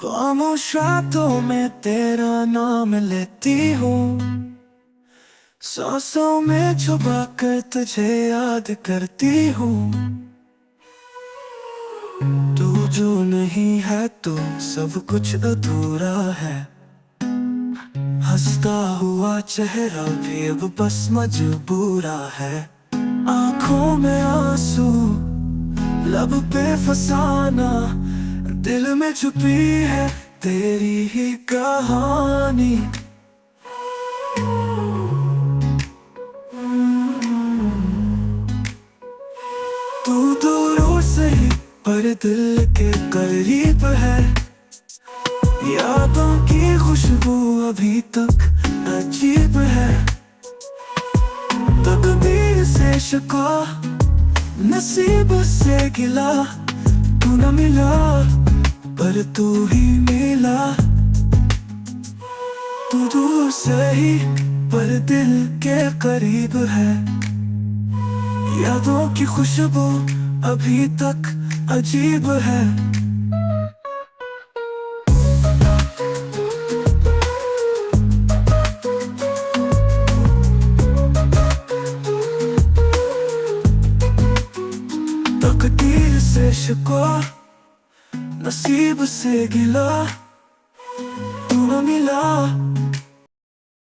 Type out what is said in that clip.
खामोश रातों में तेरा नाम लेती हूँ, सांसों में छुपा कर तुझे याद करती हूँ। तू जो नहीं है तो सब कुछ अधूरा है। हंसता हुआ चेहरा भी अब बस मजबूरा है। आंखों में आंसू, लब पे फसाना, दिल में छुपी है तेरी ही कहानी। तू दूरों से ही पर दिल के करीब है। यादों की खुशबू अभी तक अजीब है। तकदीर से शिकवा, नसीब से गिला, तू न मिला पर तू ही मिला। तू दूर से ही पर दिल के करीब है। यादों की खुशबू अभी तक अजीब है। तकदीर से शिकवा, नसीब से गिला, तू न मिला